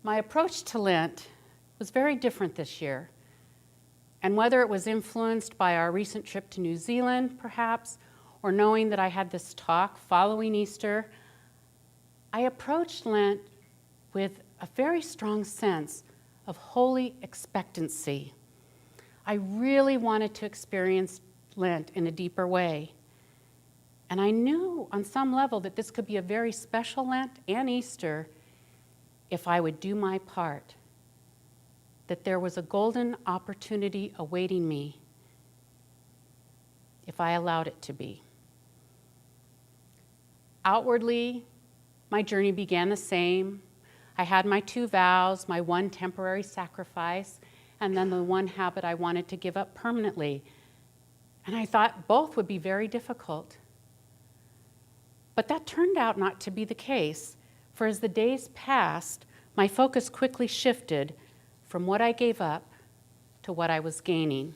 My approach to Lent was very different this year. And whether it was influenced by our recent trip to New Zealand, perhaps, or knowing that I had this talk following Easter, I approached Lent with a very strong sense of holy expectancy. I really wanted to experience Lent in a deeper way. And I knew on some level that this could be a very special Lent and Easter if I would do my part, that there was a golden opportunity awaiting me if I allowed it to be. Outwardly, my journey began the same. I had my 2 vows, my one temporary sacrifice, and then the one habit I wanted to give up permanently. And I thought both would be very difficult. But that turned out not to be the case, for as the days passed, my focus quickly shifted from what I gave up to what I was gaining.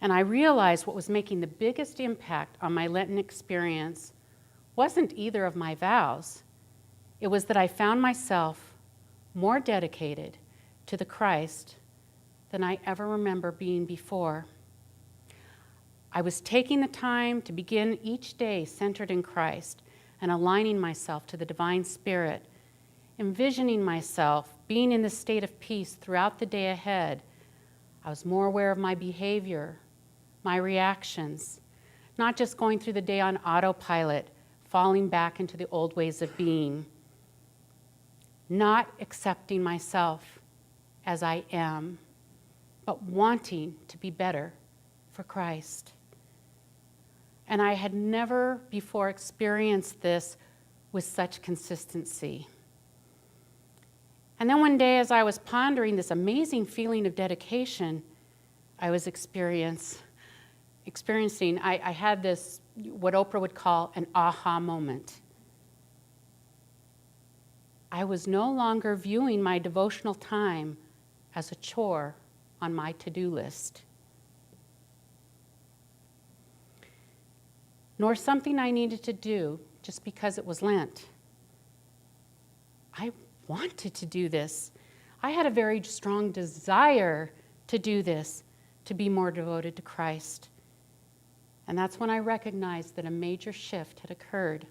And I realized what was making the biggest impact on my Lenten experience wasn't either of my vows. It was that I found myself more dedicated to the Christ than I ever remember being before. I was taking the time to begin each day centered in Christ and aligning myself to the divine Spirit, envisioning myself being in this state of peace throughout the day ahead. I was more aware of my behavior, my reactions, not just going through the day on autopilot, falling back into the old ways of being, not accepting myself as I am, but wanting to be better for Christ. And I had never before experienced this with such consistency. And then one day, as I was pondering this amazing feeling of dedication I was experiencing, I had this, what Oprah would call an aha moment. I was no longer viewing my devotional time as a chore on my to-do list, nor something I needed to do just because it was Lent. I wanted to do this. I had a very strong desire to do this, to be more devoted to Christ. And that's when I recognized that a major shift had occurred.